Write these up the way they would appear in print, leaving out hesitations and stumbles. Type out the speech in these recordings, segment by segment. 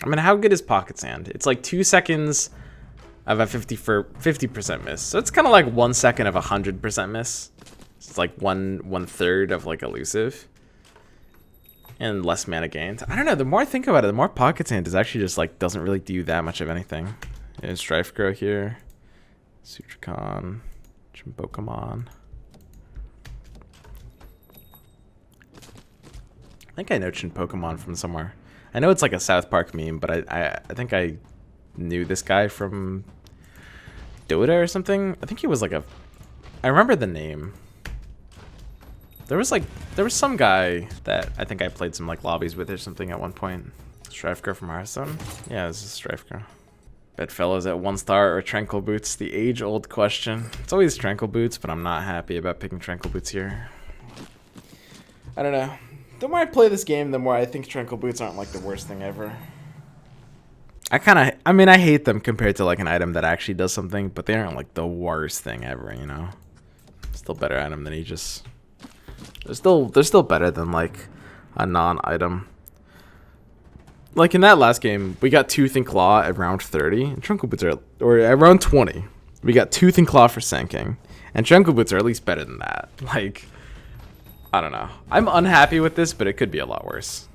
I mean, how good is Pocket Sand? It's like 2 seconds of a 50% miss. So it's kind of like 1 second of 100% miss. It's like one third of like elusive. And less mana gained. I don't know, the more I think about it, the more Pocket Sand is actually just like doesn't really do that much of anything. There's Strife Grow here. Sutricon. Pokemon. I think I know Chin Pokemon from somewhere. I know it's like a South Park meme, but I think I knew this guy from Dota or something. I think he was like a... I remember the name. There was some guy that I think I played some like lobbies with or something at one point. Strife Grow from Hearthstone? Yeah, this is Strife Grow. Bedfellows at 1 star or Tranquil Boots? The age-old question. It's always Tranquil Boots, but I'm not happy about picking Tranquil Boots here. I don't know. The more I play this game, the more I think Tranquil Boots aren't like the worst thing ever. I mean, I hate them compared to like an item that actually does something, but they aren't like the worst thing ever, you know? Still better item than Aegis. They're still better than like a non-item. Like in that last game, we got Tooth and Claw at round 30, and Tranquil Boots are, or at round 20, we got Tooth and Claw for Sanking, and Tranquil Boots are at least better than that. Like, I don't know. I'm unhappy with this, but it could be a lot worse.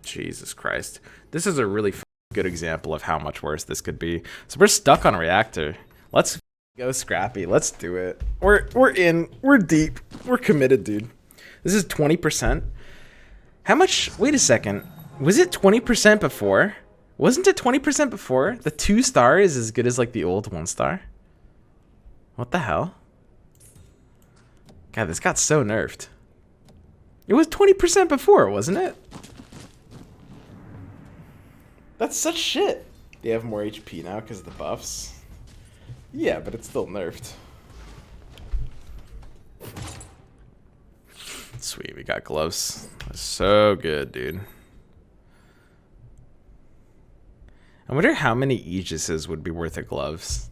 Jesus Christ. This is a really good example of how much worse this could be. So we're stuck on Reactor. Let's go Scrappy. Let's do it. We're in. We're deep. We're committed, dude. This is 20%. How much? Wait a second. Was it 20% before? Wasn't it 20% before? The 2 star is as good as like the old 1 star. What the hell? God, this got so nerfed. It was 20% before, wasn't it? That's such shit. They have more HP now because of the buffs. Yeah, but it's still nerfed. Sweet, we got gloves. That's so good, dude. I wonder how many Aegises would be worth of gloves.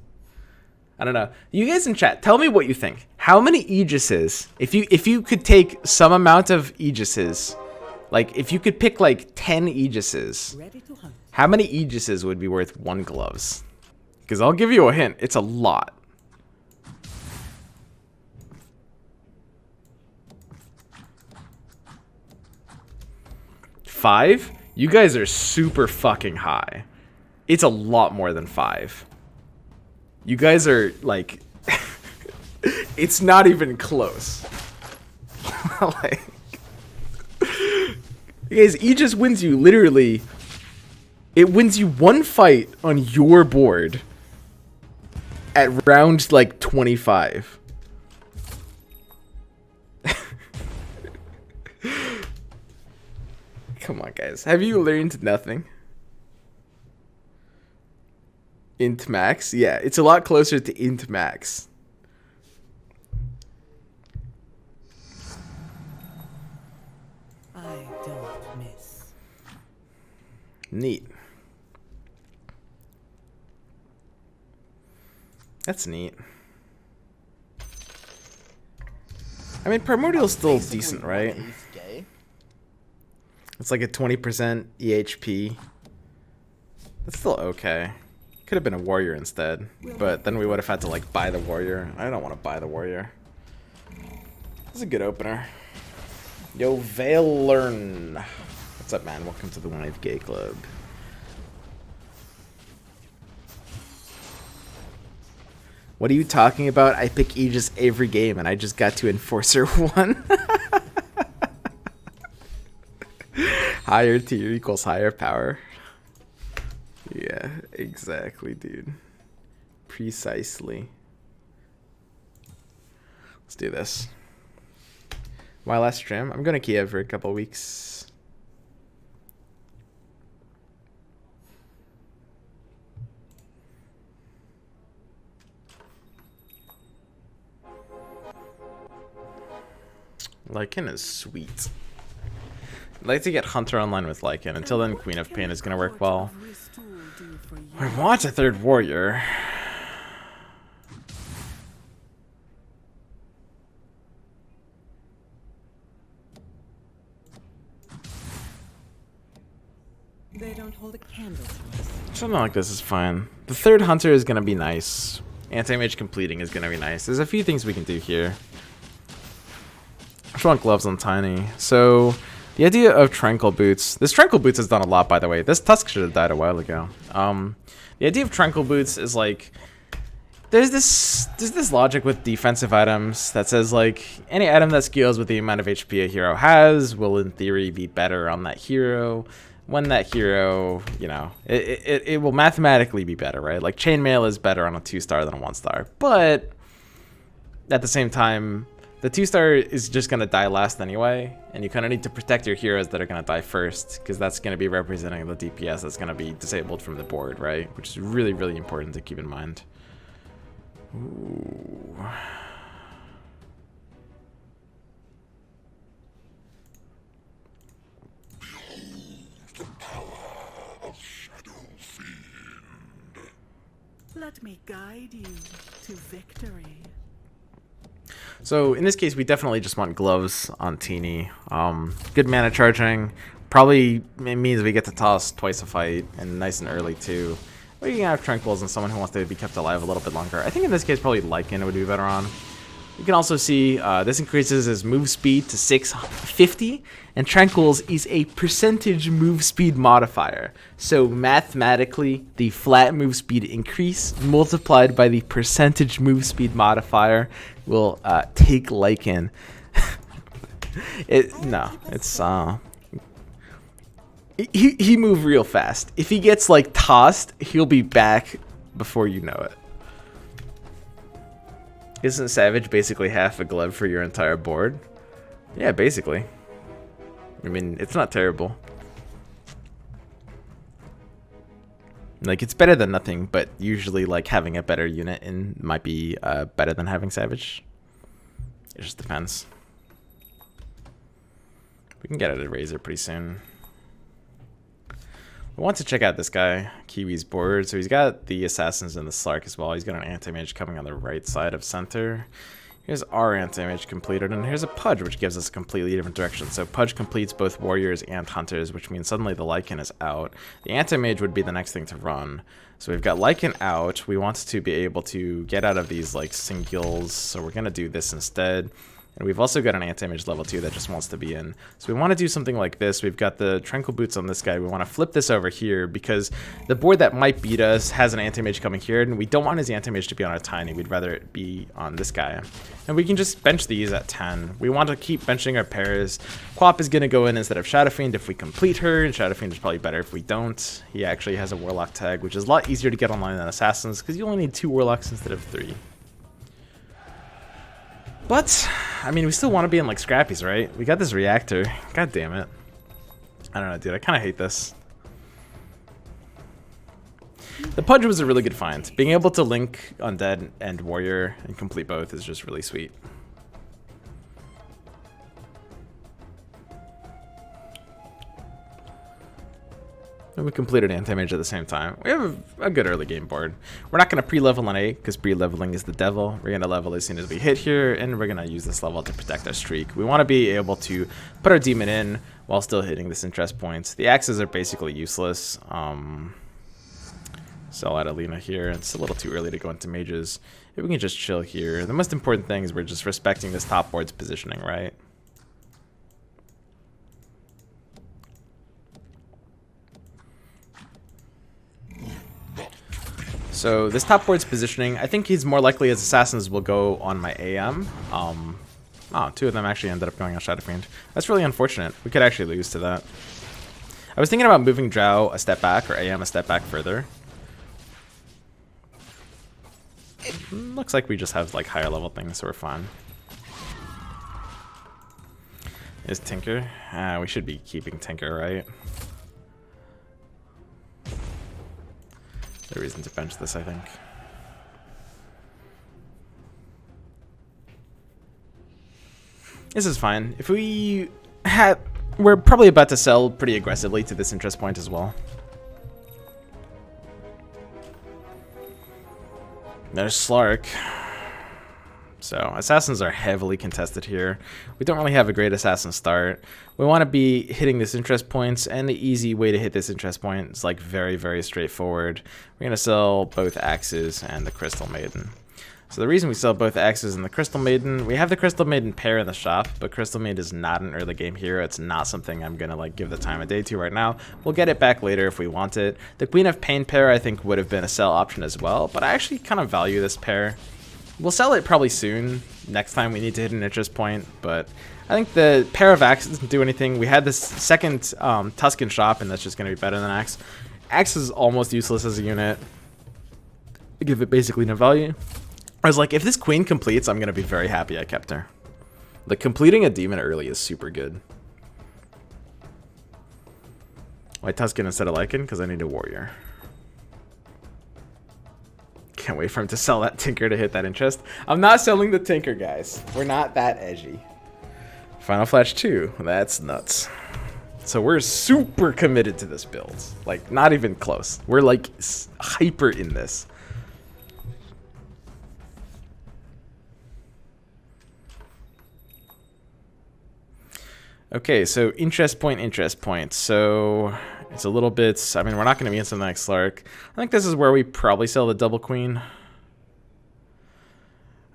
I don't know. You guys in chat, tell me what you think. How many Aegises, if you could take some amount of Aegises, like if you could pick like 10 Aegises, how many Aegises would be worth 1 gloves? Because I'll give you a hint, it's a lot. Five? You guys are super fucking high. It's a lot more than 5. You guys are like, it's not even close. Like, you guys, Aegis wins you literally. It wins you 1 fight on your board at round like 25. Come on, guys. Have you learned nothing? Int max? Yeah, it's a lot closer to int max. I don't miss. Neat. That's neat. I mean, Primordial's still decent, right? It's like a 20% EHP. That's still okay. Could have been a warrior instead, but then we would have had to like buy the warrior. I don't want to buy the warrior. This is a good opener. Yo, Valern. What's up, man? Welcome to the Live Gay Club. What are you talking about? I pick Aegis every game, and I just got to Enforcer 1. Higher tier equals higher power. Yeah, exactly, dude. Precisely. Let's do this. My last stream. I'm going to Kiev for a couple weeks. Lycan is sweet. I'd like to get Hunter online with Lycan. Until then, Queen of Pain is going to work well. I want a 3rd warrior. They don't hold a candle to us. Something like this is fine. The third hunter is going to be nice. Anti-mage completing is going to be nice. There's a few things we can do here. I just want gloves on Tiny. So, the idea of Tranquil Boots. This Tranquil Boots has done a lot, by the way. This Tusk should have died a while ago. The idea of Tranquil Boots is like... There's this logic with defensive items that says, like, any item that scales with the amount of HP a hero has will, in theory, be better on that hero. When that hero, you know, it will mathematically be better, right? Like, Chainmail is better on a 2-star than a 1-star. But, at the same time, the 2-star is just going to die last anyway. And you kind of need to protect your heroes that are going to die first. Because that's going to be representing the DPS that's going to be disabled from the board, right? Which is really, really important to keep in mind. Ooh. Let me guide you to victory. So in this case, we definitely just want gloves on Teeny. Good mana charging. Probably it means we get to toss twice a fight, and nice and early too. Or you can have Tranquils and someone who wants to be kept alive a little bit longer. I think in this case, probably Lycan would be better on. You can also see this increases his move speed to 650, and Tranquils is a percentage move speed modifier. So mathematically, the flat move speed increase multiplied by the percentage move speed modifier will take Lycan. He move real fast. If he gets like tossed, he'll be back before you know it. Isn't Savage basically half a glove for your entire board? Yeah, basically. I mean, it's not terrible. Like, it's better than nothing, but usually, like, having a better unit in might be better than having Savage. It just depends. We can get it at Razor pretty soon. I want to check out this guy, Kiwi's board. So he's got the Assassins and the Slark as well. He's got an Anti-Mage coming on the right side of center. Here's our Anti-Mage completed, and here's a Pudge, which gives us a completely different direction. So Pudge completes both Warriors and Hunters, which means suddenly the Lycan is out. The Anti-Mage would be the next thing to run. So we've got Lycan out. We want to be able to get out of these, like, singles, so we're going to do this instead. And we've also got an Anti-Mage level 2 that just wants to be in. So we want to do something like this. We've got the Tranquil Boots on this guy. We want to flip this over here because the board that might beat us has an Anti-Mage coming here, and we don't want his Anti-Mage to be on a Tiny. We'd rather it be on this guy. And we can just bench these at 10. We want to keep benching our pairs. Quap is going to go in instead of Shadow Fiend if we complete her, and Shadow Fiend is probably better if we don't. He actually has a Warlock tag, which is a lot easier to get online than Assassins because you only need 2 Warlocks instead of 3. But, I mean, we still want to be in, like, Scrappies, right? We got this reactor. God damn it. I don't know, dude. I kind of hate this. The Pudge was a really good find. Being able to link Undead and Warrior and complete both is just really sweet. And we completed Anti-Mage at the same time. We have a good early game board. We're not going to pre-level on 8 because pre-leveling is the devil. We're going to level as soon as we hit here, and we're going to use this level to protect our streak. We want to be able to put our demon in while still hitting this interest points. The axes are basically useless. Sell out Alina here. It's a little too early to go into mages. If we can just chill here. The most important thing is we're just respecting this top board's positioning, right? So this top board's positioning, I think he's more likely as Assassins will go on my AM. Oh, 2 of them actually ended up going on Shadow Fiend. That's really unfortunate. We could actually lose to that. I was thinking about moving Drow a step back or AM a step back further. It looks like we just have like higher level things, so we're fine. Is Tinker? We should be keeping Tinker, right? No reason to bench this, I think. This is fine. If we had... We're probably about to sell pretty aggressively to this interest point as well. There's Slark. So assassins are heavily contested here. We don't really have a great assassin start. We want to be hitting this interest points, and the easy way to hit this interest point is like very, very straightforward. We're going to sell both axes and the Crystal Maiden. So the reason we sell both axes and the Crystal Maiden, we have the Crystal Maiden pair in the shop, but Crystal Maiden is not an early game hero. It's not something I'm going to like give the time of day to right now. We'll get it back later if we want it. The Queen of Pain pair I think would have been a sell option as well, but I actually kind of value this pair. We'll sell it probably soon, next time we need to hit an interest point, but I think the pair of axes doesn't do anything. We had this second Tuscan shop, and that's just going to be better than axe. Axe is almost useless as a unit. I give it basically no value. I was like, if this queen completes, I'm going to be very happy I kept her. Like, completing a demon early is super good. Why Tuscan instead of Lycan? Because I need a warrior. Can't wait for him to sell that Tinker to hit that interest. I'm not selling the Tinker, guys. We're not that edgy. Final Flash 2. That's nuts. So we're super committed to this build. Like, not even close. We're like hyper in this. Okay, so interest point. So it's a little bit, I mean, we're not going to be in something like Slark. I think this is where we probably sell the double queen.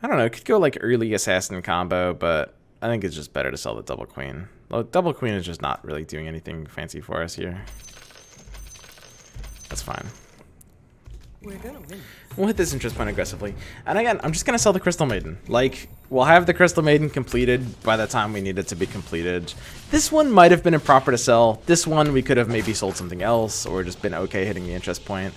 I don't know, it could go like early assassin combo, but I think it's just better to sell the double queen. Well, double queen is just not really doing anything fancy for us here. That's fine. We're gonna win. We'll hit this interest point aggressively. And again, I'm just going to sell the Crystal Maiden. Like, we'll have the Crystal Maiden completed by the time we need it to be completed. This one might have been improper to sell. This one we could have maybe sold something else or just been okay hitting the interest point.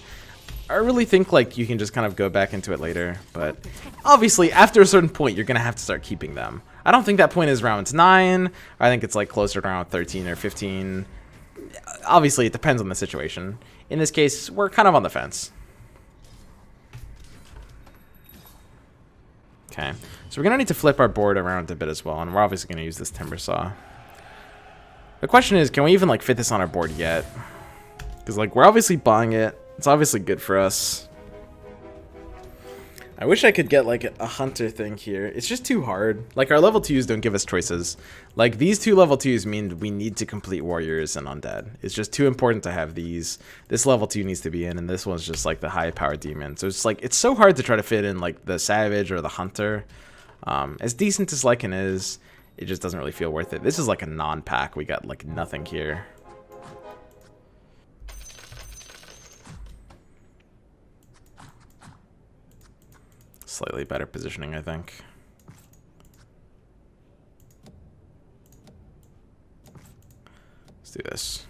I really think like you can just kind of go back into it later. But obviously, after a certain point, you're going to have to start keeping them. I don't think that point is round 9. I think it's like closer to round 13 or 15. Obviously, it depends on the situation. In this case, we're kind of on the fence. Okay, so we're going to need to flip our board around a bit as well, and we're obviously going to use this timber saw. The question is, can we even like fit this on our board yet? Because like we're obviously buying it. It's obviously good for us. I wish I could get like a hunter thing here. It's just too hard. Like our level 2s don't give us choices. Like these two level 2s mean we need to complete warriors and undead. It's just too important to have these. This level 2 needs to be in, and this one's just like the high power demon. So it's like it's so hard to try to fit in like the savage or the hunter. As decent as Lycan is, it just doesn't really feel worth it. This is like a non-pack. We got like nothing here. Slightly better positioning, I think. Let's do this.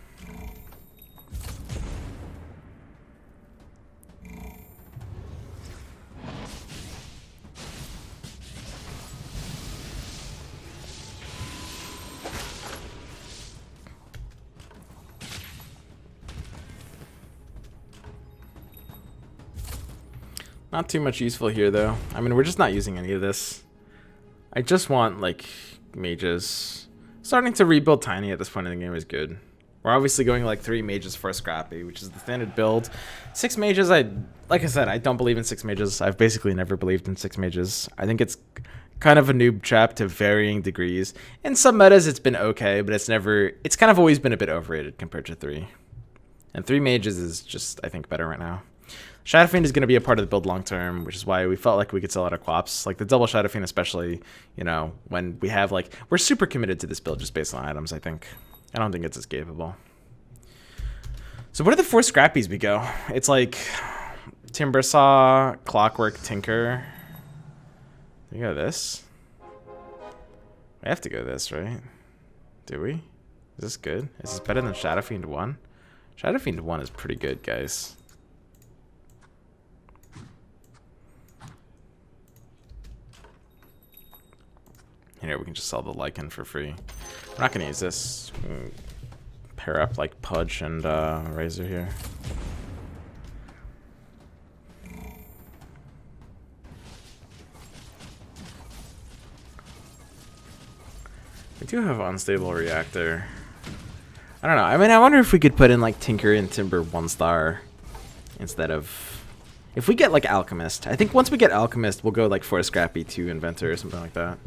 Not too much useful here, though. I mean, we're just not using any of this. I just want, like, mages. Starting to rebuild Tiny at this point in the game is good. We're obviously going, like, 3 mages for a Scrappy, which is the standard build. 6 mages, like I said, I don't believe in 6 mages. I've basically never believed in 6 mages. I think it's kind of a noob trap to varying degrees. In some metas, it's been okay, but it's kind of always been a bit overrated compared to 3. And 3 mages is just, I think, better right now. Shadow Fiend is going to be a part of the build long term, which is why we felt like we could sell out of Quaps. Like the double Shadow Fiend especially, you know, when we have like, we're super committed to this build just based on items, I think. I don't think it's escapable. So what are the 4 Scrappies we go? It's like Timber Saw, Clockwork, Tinker. We go this? We have to go this, right? Do we? Is this good? Is this better than Shadow Fiend 1? Shadow Fiend 1 is pretty good, guys. Here, we can just sell the Lycan for free. We're not going to use this. Pair up like Pudge and Razor here. We do have Unstable Reactor. I don't know. I mean, I wonder if we could put in like Tinker and Timber 1-star instead of If we get like Alchemist, I think once we get Alchemist, we'll go like for a Scrappy to Inventor or something like that.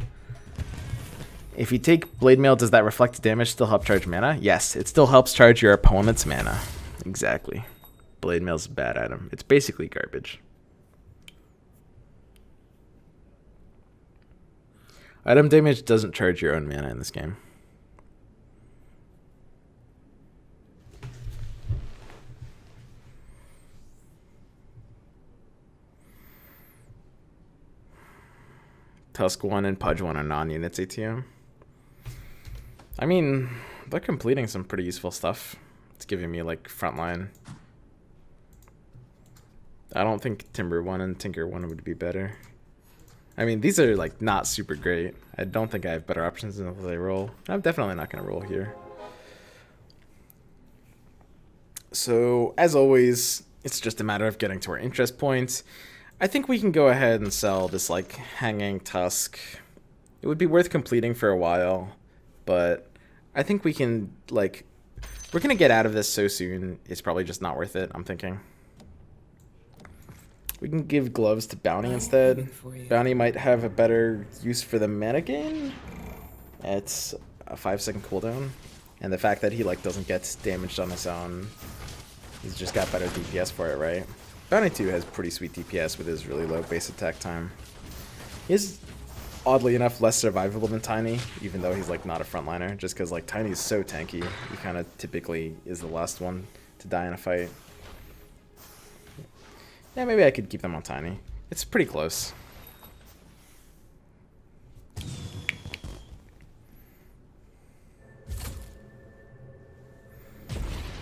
If you take Blade Mail, does that reflect damage still help charge mana? Yes, it still helps charge your opponent's mana. Exactly. Blade Mail's a bad item. It's basically garbage. Item damage doesn't charge your own mana in this game. Tusk 1 and Pudge 1 are non-units ATM. I mean, they're completing some pretty useful stuff. It's giving me like frontline. I don't think Timber 1 and Tinker 1 would be better. I mean, these are like not super great. I don't think I have better options until they roll. I'm definitely not going to roll here. So, as always, it's just a matter of getting to our interest points. I think we can go ahead and sell this like Hanging Tusk. It would be worth completing for a while, but I think we can like, we're going to get out of this so soon. It's probably just not worth it, I'm thinking. We can give gloves to Bounty instead. Bounty might have a better use for the mana gain. It's a 5-second cooldown. And the fact that he like doesn't get damaged on his own, he's just got better DPS for it, right? Bounty 2 has pretty sweet DPS with his really low base attack time. He is, oddly enough, less survivable than Tiny, even though he's like not a frontliner, just because like Tiny is so tanky. He kind of typically is the last one to die in a fight. Yeah, maybe I could keep them on Tiny. It's pretty close.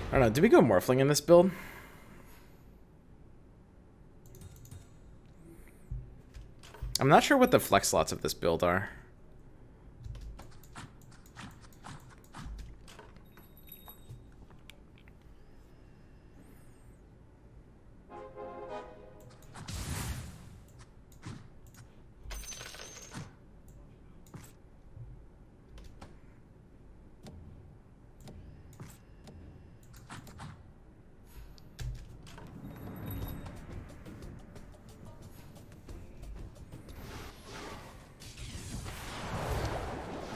I don't know, did we go Morphling in this build? I'm not sure what the flex slots of this build are.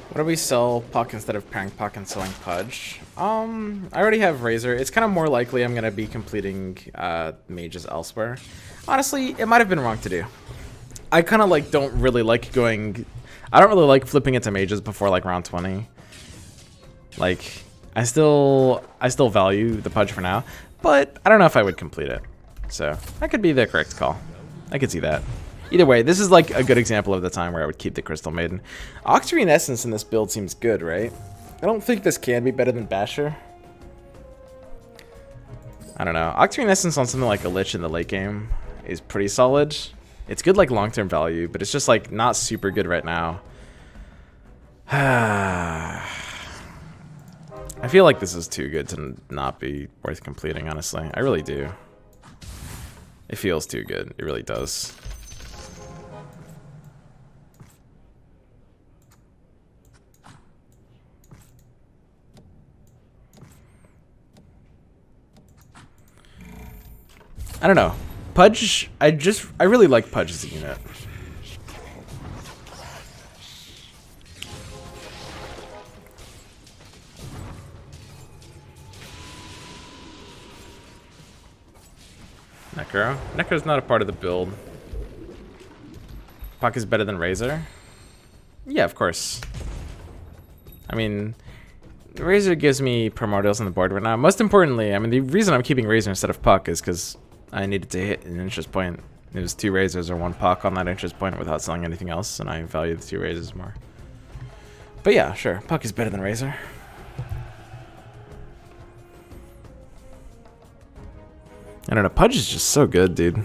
What do we sell Puck instead of pairing Puck and selling Pudge? I already have Razor. It's kind of more likely I'm going to be completing Mages elsewhere. Honestly, it might have been wrong to do. I kind of like don't really like going... I don't really like flipping into Mages before like round 20. Like, I still value the Pudge for now, but I don't know if I would complete it. So, that could be the correct call. I could see that. Either way, this is like a good example of the time where I would keep the Crystal Maiden. Octarine Essence in this build seems good, right? I don't think this can be better than Basher. I don't know. Octarine Essence on something like a Lich in the late game is pretty solid. It's good like long-term value, but it's just like not super good right now. I feel like this is too good to not be worth completing, honestly. I really do. It feels too good. It really does. I don't know. Pudge, I really like Pudge as a unit. Necro? Necro's not a part of the build. Puck is better than Razor? Yeah, of course. I mean, Razor gives me primordials on the board right now. Most importantly, I mean, the reason I'm keeping Razor instead of Puck is because I needed to hit an interest point. It was 2 Razors or 1 Puck on that interest point without selling anything else, and I value the 2 Razors more. But yeah, sure, Puck is better than Razor. I don't know, Pudge is just so good, dude.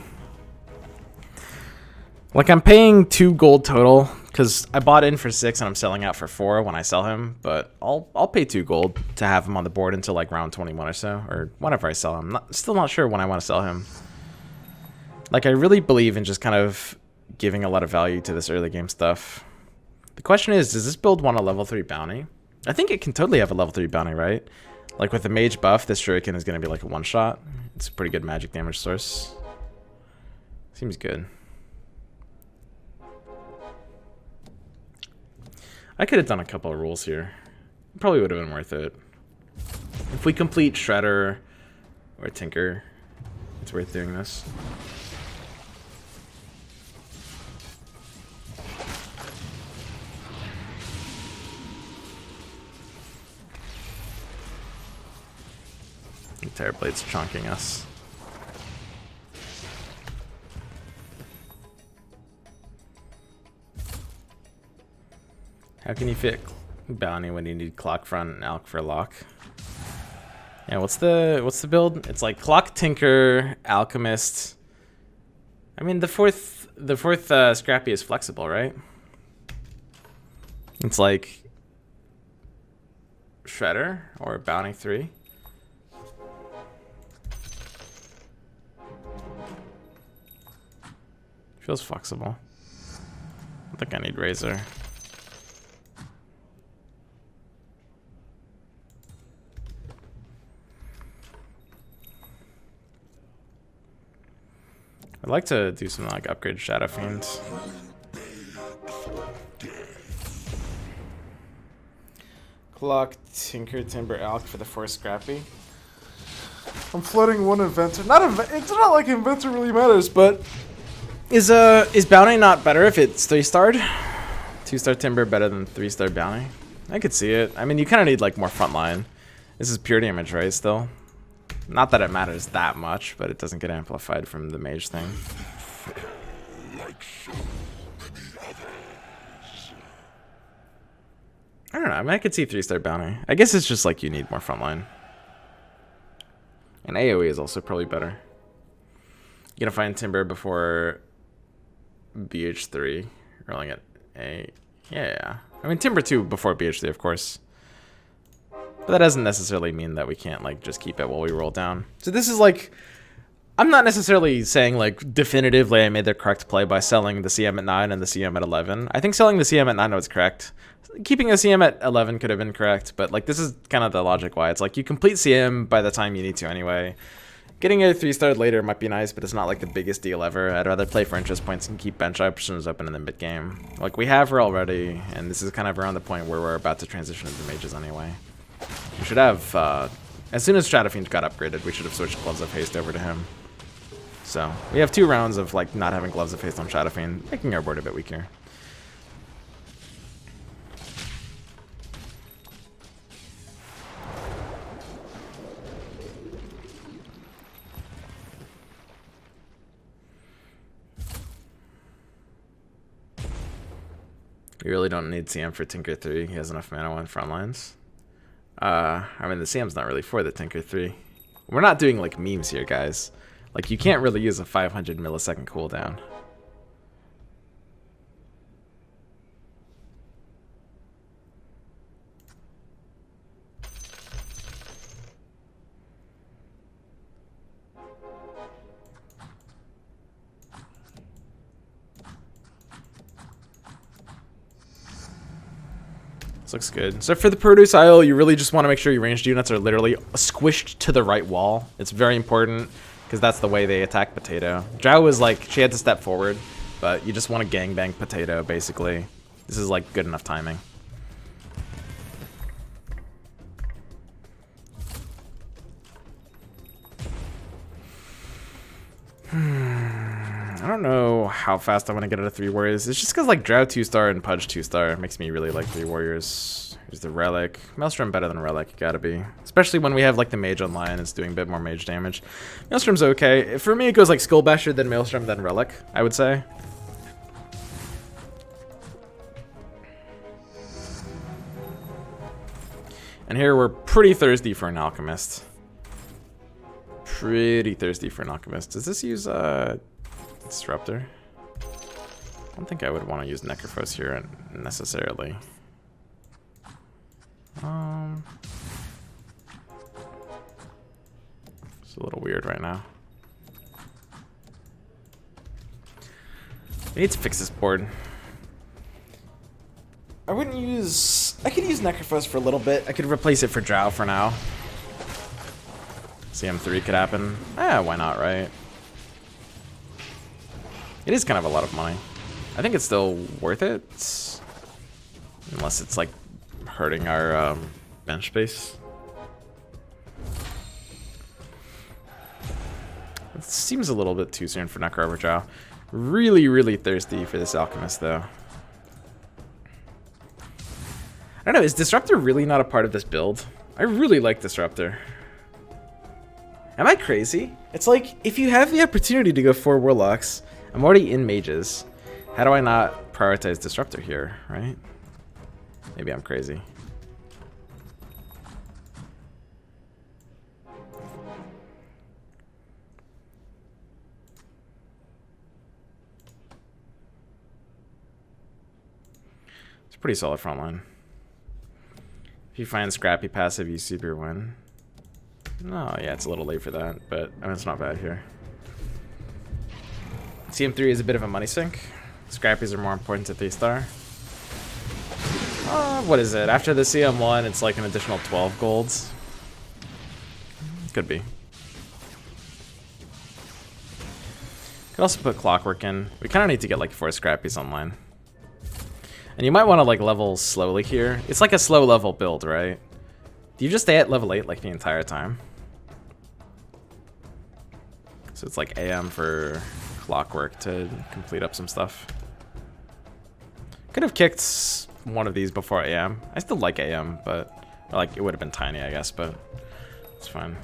Like, I'm paying 2 gold total, because I bought in for 6 and I'm selling out for 4 when I sell him, but I'll pay 2 gold to have him on the board until like round 21 or so, or whenever I sell him. Still not sure when I want to sell him. Like, I really believe in just kind of giving a lot of value to this early game stuff. The question is, does this build want a level 3 bounty? I think it can totally have a level 3 bounty, right? Like, with the Mage buff, this Shuriken is going to be like a one-shot. It's a pretty good magic damage source. Seems good. I could have done a couple of rules here. Probably would have been worth it. If we complete Shredder or Tinker, it's worth doing this. Terrorblade's chunking us. How can you fit bounty when you need clock front and alch for lock? Yeah, what's the build? It's like clock, tinker, alchemist. I mean, the fourth Scrappy is flexible, right? It's like Shredder or bounty 3. Feels flexible. I think I need Razor. I'd like to do something like upgrade Shadow Fiend. Clock, Tinker, Timber, Alch for the 4 Scrappy. I'm flooding one Inventor. It's not like Inventor really matters, but is Bounty not better if it's 3-starred? 2-star Timber better than 3-star Bounty? I could see it. I mean, you kind of need like more frontline. This is pure damage, right? Still. Not that it matters that much, but it doesn't get amplified from the mage thing. I don't know. I mean, I could see 3-star bounty. I guess it's just like you need more frontline. And AoE is also probably better. You're gonna find Timber before BH3. Rolling at A. Yeah. I mean, Timber 2 before BH3, of course. But that doesn't necessarily mean that we can't, like, just keep it while we roll down. So this is, like... I'm not necessarily saying, like, definitively I made the correct play by selling the CM at 9 and the CM at 11. I think selling the CM at 9 was correct. Keeping the CM at 11 could have been correct, but, like, this is kind of the logic why. It's like, you complete CM by the time you need to anyway. Getting a 3-star later might be nice, but it's not, like, the biggest deal ever. I'd rather play for interest points and keep bench options open in the mid-game. Like, we have her already, and this is kind of around the point where we're about to transition into mages anyway. We should have, as soon as Shadow Fiend got upgraded, we should have switched Gloves of Haste over to him. So, we have 2 rounds of, like, not having Gloves of Haste on Shadow Fiend, making our board a bit weaker. We really don't need CM for Tinker 3. He has enough mana on front lines. I mean, the CM's not really for the Tinker 3. We're not doing, like, memes here, guys. Like, you can't really use a 500 millisecond cooldown. This looks good. So for the produce aisle, you really just want to make sure your ranged units are literally squished to the right wall. It's very important, because that's the way they attack Potato. Drow was like, she had to step forward, but you just want to gangbang Potato, basically. This is like good enough timing. I don't know how fast I want to get out of 3 warriors. It's just because like Drow 2-star and Pudge 2-star makes me really like 3 warriors. Here's the Relic. Maelstrom better than Relic, gotta be. Especially when we have like the Mage online, it's doing a bit more Mage damage. Maelstrom's okay. For me, it goes like Skull Basher, then Maelstrom, then Relic, I would say. And here we're pretty thirsty for an Alchemist. Pretty thirsty for an Alchemist. Does this use Disruptor? I don't think I would want to use Necrophos here necessarily. It's a little weird right now. We need to fix this board. I wouldn't use... I could use Necrophos for a little bit. I could replace it for Drow for now. CM3 could happen. Why not, right? It is kind of a lot of money. I think it's still worth it. Unless it's like hurting our bench space. It seems a little bit too soon for Necro Overjaw. Really, really thirsty for this Alchemist though. I don't know, is Disruptor really not a part of this build? I really like Disruptor. Am I crazy? It's like, if you have the opportunity to go 4 Warlocks, I'm already in Mages. How do I not prioritize Disruptor here, right? Maybe I'm crazy. It's a pretty solid front line. If you find Scrappy passive, you super win. No, yeah, it's a little late for that, but I mean, it's not bad here. CM3 is a bit of a money sink. Scrappies are more important to 3-star. What is it? After the CM1, it's like an additional 12 golds. Could be. Could also put Clockwork in. We kind of need to get like 4 Scrappies online. And you might want to like level slowly here. It's like a slow level build, right? Do you just stay at level 8 like the entire time? So it's like AM for Clockwork to complete up some stuff. Could have kicked one of these before AM. I still like AM, but like it would have been tiny, I guess, but it's fine.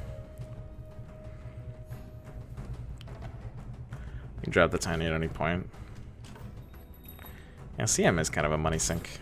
You can drop the tiny at any point. Yeah, CM is kind of a money sink.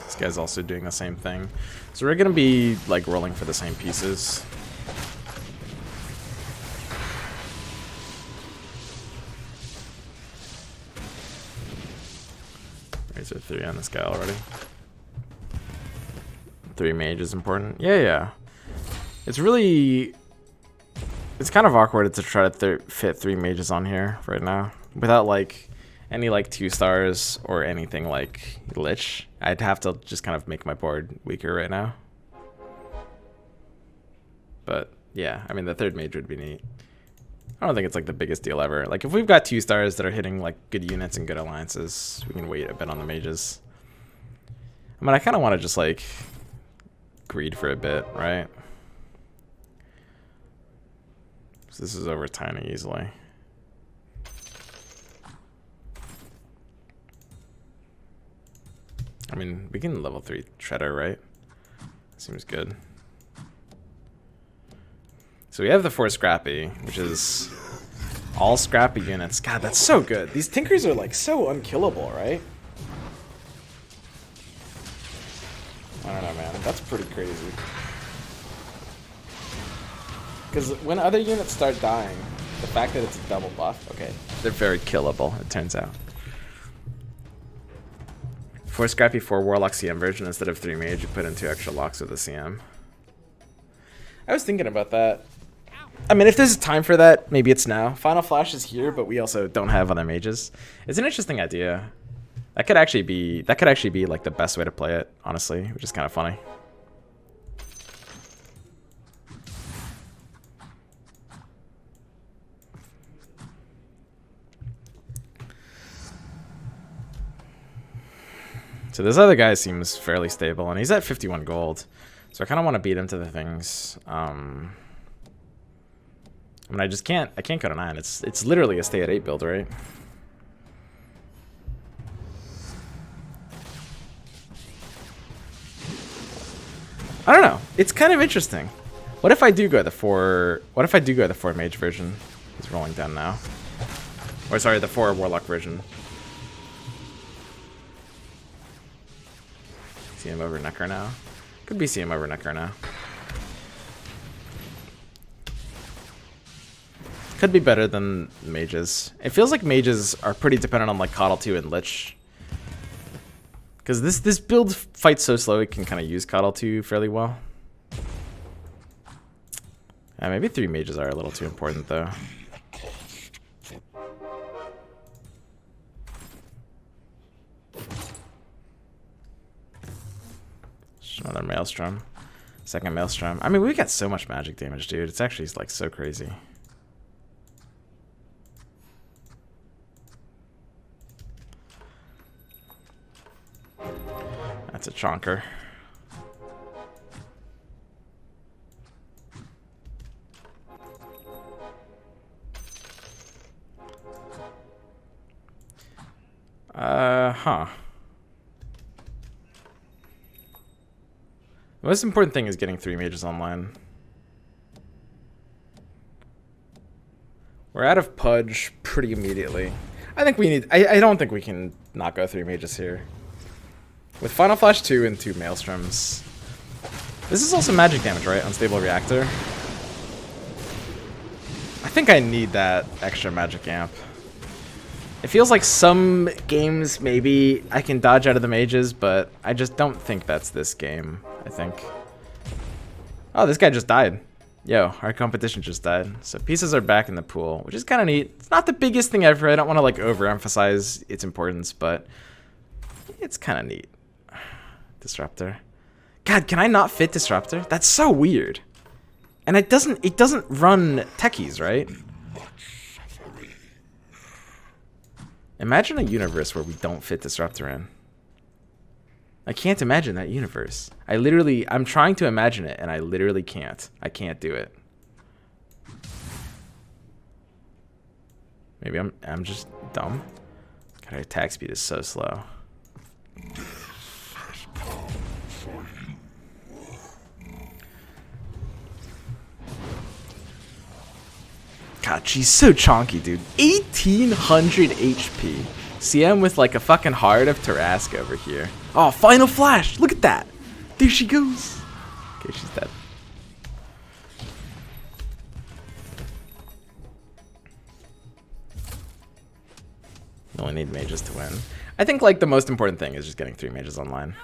This guy's also doing the same thing. So we're gonna be like rolling for the same pieces. Raise a 3 on this guy already. 3 mage is important. Yeah. It's really... It's kind of awkward to try to fit 3 mages on here right now. Without like any like 2 stars or anything like Lich. I'd have to just kind of make my board weaker right now. But yeah, I mean the 3rd mage would be neat. I don't think it's like the biggest deal ever. Like if we've got 2 stars that are hitting like good units and good alliances, we can wait a bit on the mages. I mean, I kind of want to just like greed for a bit, right? So this is over tiny easily. I mean, we can level 3 Shredder, right? Seems good. So we have the 4 Scrappy, which is all Scrappy units. God, that's so good. These Tinkers are like so unkillable, right? I don't know, man. That's pretty crazy. Because when other units start dying, the fact that it's a double buff, okay, they're very killable, it turns out. 4 Scrappy, 4 Warlock CM version instead of 3 Mage, you put in 2 extra locks with the CM. I was thinking about that. I mean, if there's time for that, maybe it's now. Final Flash is here, but we also don't have other mages. It's an interesting idea. That could actually be like the best way to play it, honestly, which is kind of funny. So this other guy seems fairly stable, and he's at 51 gold. So I kind of want to beat him to the things. I mean, I can't go to 9. It's literally a stay at 8 build, right? I don't know. It's kind of interesting. What if I do go the 4? What if I do go the 4 Mage version? He's rolling down now. Or sorry, the 4 Warlock version. CM over Necker now. Could be CM over Necker now. Could be better than Mages. It feels like Mages are pretty dependent on like Coddle 2 and Lich. Because this build fights so slow, it can kind of use Coddle 2 fairly well. Maybe 3 mages are a little too important, though. Just another Maelstrom. Second Maelstrom. I mean, we got so much magic damage, dude. It's actually, like, so crazy. That's a chonker. Huh. The most important thing is getting 3 mages online. We're out of Pudge pretty immediately. I think we need... I don't think we can not go 3 mages here. With Final Flash 2 and 2 Maelstroms. This is also magic damage, right? Unstable Reactor. I think I need that extra magic amp. It feels like some games maybe I can dodge out of the mages, but I just don't think that's this game, I think. Oh, this guy just died. Yo, our competition just died. So pieces are back in the pool, which is kind of neat. It's not the biggest thing ever. I don't want to like overemphasize its importance, but it's kind of neat. Disruptor. God, can I not fit Disruptor? That's so weird. And it doesn't run techies, right? Imagine a universe where we don't fit Disruptor in. I can't imagine that universe. I'm trying to imagine it, and I literally can't. I can't do it. Maybe I'm just dumb. God, our attack speed is so slow. God, she's so chonky, dude. 1800 HP. CM with like a fucking heart of Tarask over here. Oh, Final Flash! Look at that! There she goes! Okay, she's dead. You only need mages to win. I think like the most important thing is just getting 3 mages online.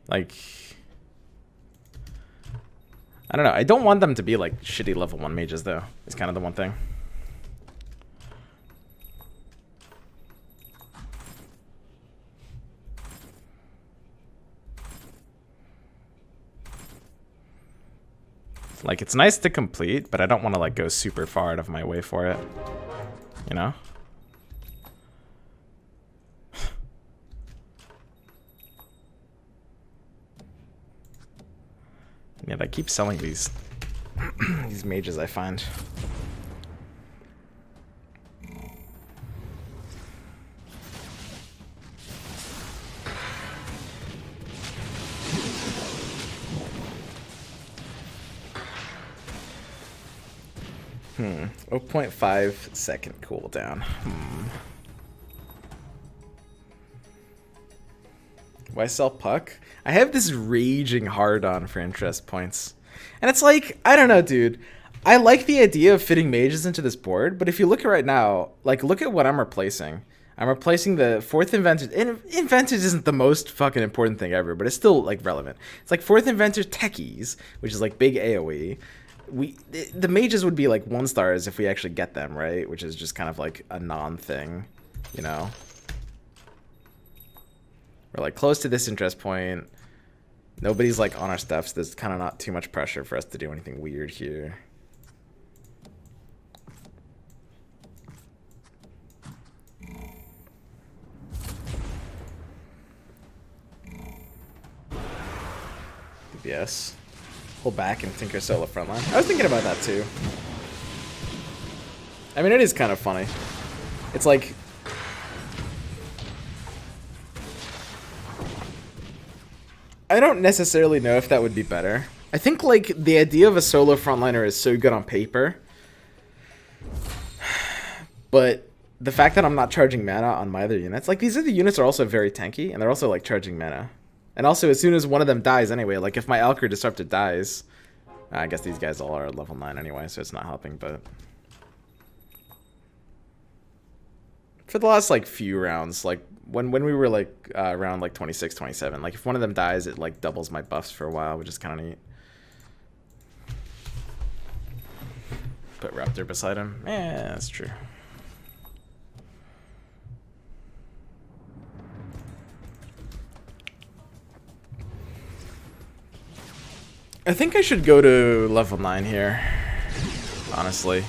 Like, I don't know. I don't want them to be like shitty level 1 mages though. It's kind of the one thing. Like, it's nice to complete, but I don't want to like go super far out of my way for it. You know? Yeah, they keep selling these these mages, I find. Hmm. 0.5 second cooldown. Why sell Puck? I have this raging hard on for interest points. And it's like, I don't know, dude. I like the idea of fitting mages into this board, but if you look at right now, like, look at what I'm replacing. I'm replacing the 4th Inventor. And Inventors isn't the most fucking important thing ever, but it's still, like, relevant. It's like 4th Inventor Techies, which is, like, big AoE. The mages would be, like, 1-stars if we actually get them, right? Which is just kind of, like, a non-thing, you know? We're like close to this interest point. Nobody's like on our stuff, so there's kind of not too much pressure for us to do anything weird here. DBS. Pull back and Tinker Solo frontline. I was thinking about that too. I mean, it is kind of funny. It's like, I don't necessarily know if that would be better. I think like the idea of a solo frontliner is so good on paper, but the fact that I'm not charging mana on my other units, like these other units are also very tanky and they're also like charging mana. And also as soon as one of them dies anyway, like if my Alker Disruptor dies, I guess these guys all are level 9 anyway, so it's not helping, but... For the last, like, few rounds, like, when we were, like, around, like, 26, 27, like, if one of them dies, it, like, doubles my buffs for a while, which is kind of neat. Put Raptor beside him. Yeah, that's true. I think I should go to level 9 here, honestly.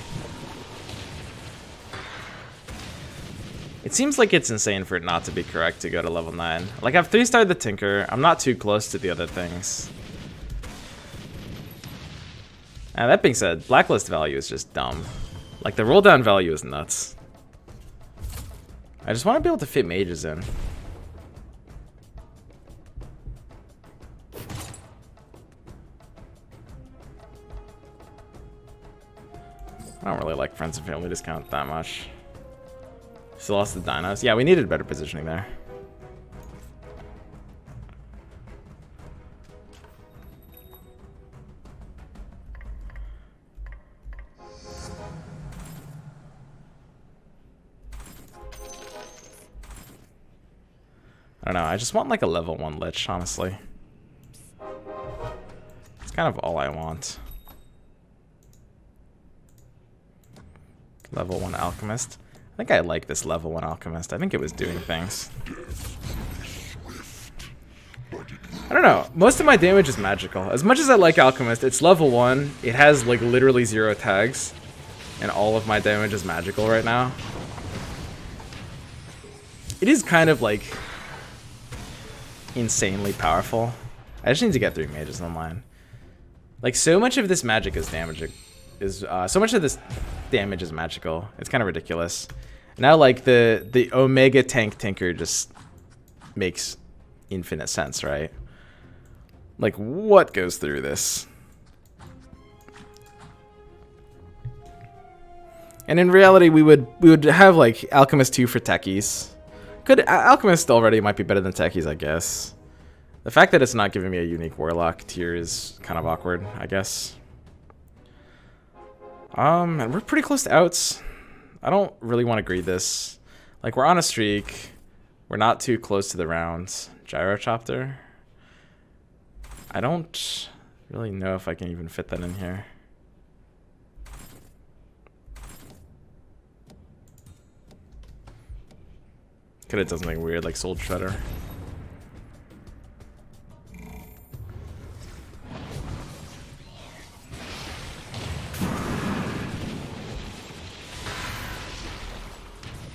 It seems like it's insane for it not to be correct to go to level 9. Like, I've 3-starred the Tinker. I'm not too close to the other things. Now, that being said, Blacklist value is just dumb. Like, the roll down value is nuts. I just want to be able to fit mages in. I don't really like friends and family discount that much. Still lost the dinos. Yeah, we needed better positioning there. I don't know. I just want like a level 1 lich, honestly. It's kind of all I want. Level 1 alchemist. I think I like this level 1 alchemist. I think it was doing things. I don't know. Most of my damage is magical. As much as I like alchemist, it's level 1. It has like literally 0 tags. And all of my damage is magical right now. It is kind of like insanely powerful. I just need to get 3 mages online. Like, so much of this magic is damaging. So much of this damage is magical. It's kind of ridiculous. Now, like, the Omega Tank Tinker just makes infinite sense, right? Like, what goes through this? And in reality, we would have, like, Alchemist 2 for techies. Alchemist already might be better than techies, I guess. The fact that it's not giving me a unique Warlock tier is kind of awkward, I guess. And we're pretty close to outs. I don't really want to greed this. Like, we're on a streak. We're not too close to the rounds. Gyrocopter. I don't really know if I can even fit that in here. Could have done something weird like Soul Shredder.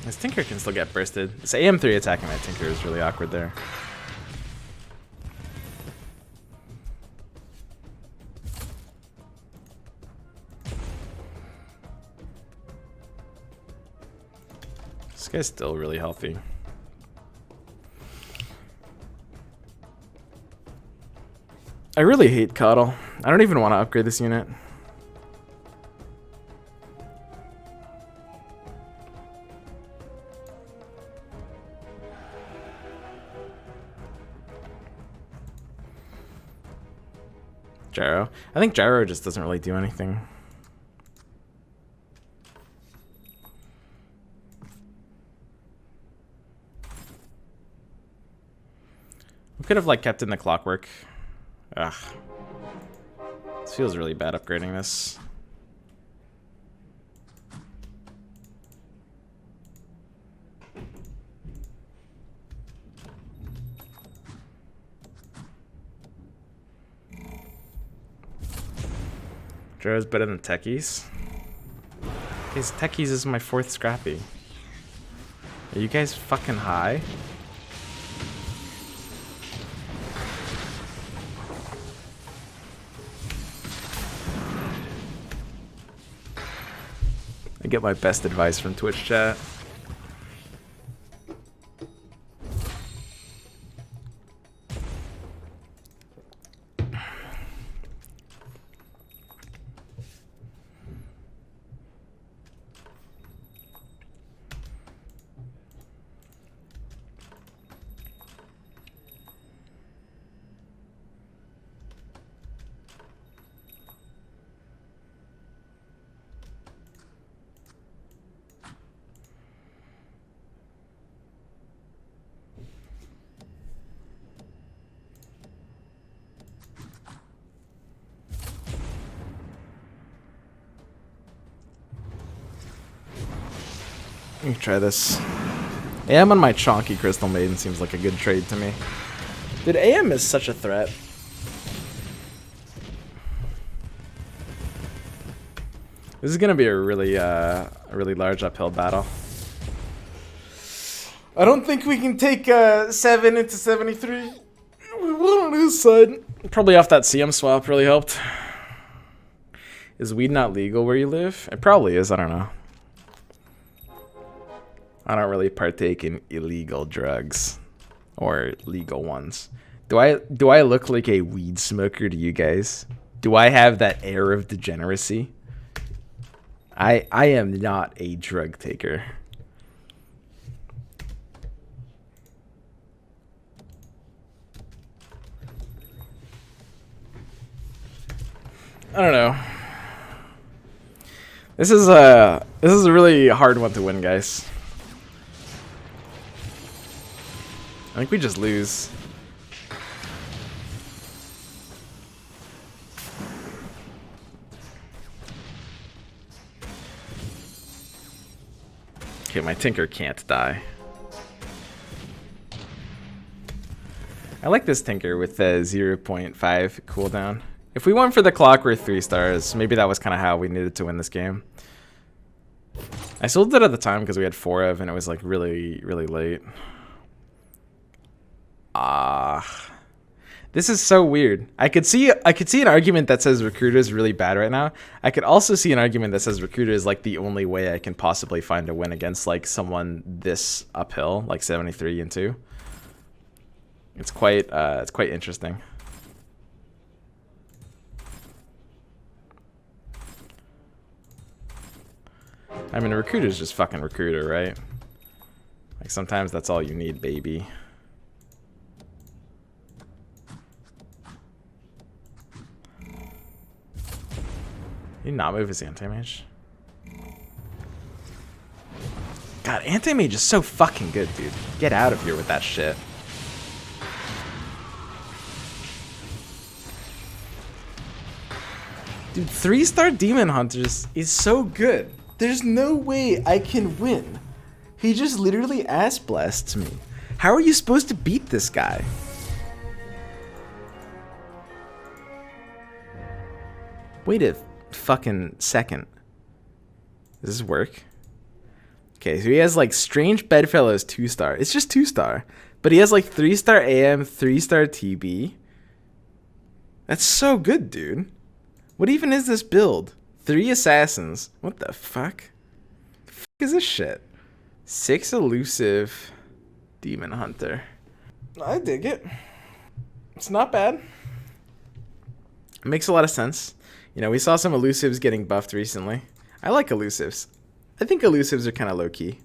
This Tinker can still get bursted. This AM3 attacking my Tinker is really awkward there. This guy's still really healthy. I really hate Coddle. I don't even want to upgrade this unit. Gyro. I think Gyro just doesn't really do anything. We could have like kept in the clockwork. Ugh. This feels really bad upgrading this. Gyro's better than Techies. Guys, Techies is my 4th Scrappy. Are you guys fucking high? I get my best advice from Twitch chat. Let me try this. AM on my Chonky Crystal Maiden seems like a good trade to me. Dude, AM is such a threat. This is gonna be a really large uphill battle. I don't think we can take 7 into 73. We will on his side. Probably off that CM swap really helped. Is weed not legal where you live? It probably is, I don't know. I don't really partake in illegal drugs. Or legal ones. Do I look like a weed smoker to you guys? Do I have that air of degeneracy? I am not a drug taker. I don't know. This is a really hard one to win, guys. I think we just lose. Okay, my Tinker can't die. I like this Tinker with the 0.5 cooldown. If we went for the clock, we're 3 stars. Maybe that was kind of how we needed to win this game. I sold it at the time because we had 4 of, and it was like really, really late. This is so weird. I could see an argument that says Recruiter is really bad right now. I could also see an argument that says Recruiter is like the only way I can possibly find a win against like someone this uphill, like 73 and 2. It's quite interesting. I mean, a Recruiter is just fucking Recruiter, right? Like sometimes that's all you need, baby. Did he not move his anti-mage? God, anti-mage is so fucking good, dude. Get out of here with that shit. Dude, 3-star Demon Hunters is so good. There's no way I can win. He just literally ass blasts me. How are you supposed to beat this guy? Wait a fucking second. Does this work? Okay, so he has like strange Bedfellows 2-star. It's just 2-star. But he has like 3-star AM, 3-star TB. That's so good, dude. What even is this build? 3 assassins. What the fuck? The fuck is this shit? 6 elusive Demon Hunter. I dig it. It's not bad. It makes a lot of sense. You know, we saw some elusives getting buffed recently. I like elusives. I think elusives are kind of low-key.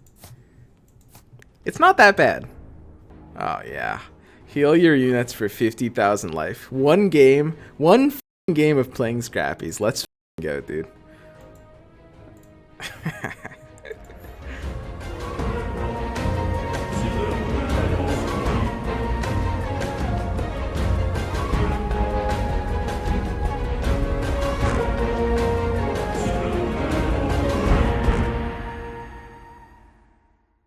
It's not that bad. Oh, yeah. Heal your units for 50,000 life. One game of playing Scrappies. Let's go, dude.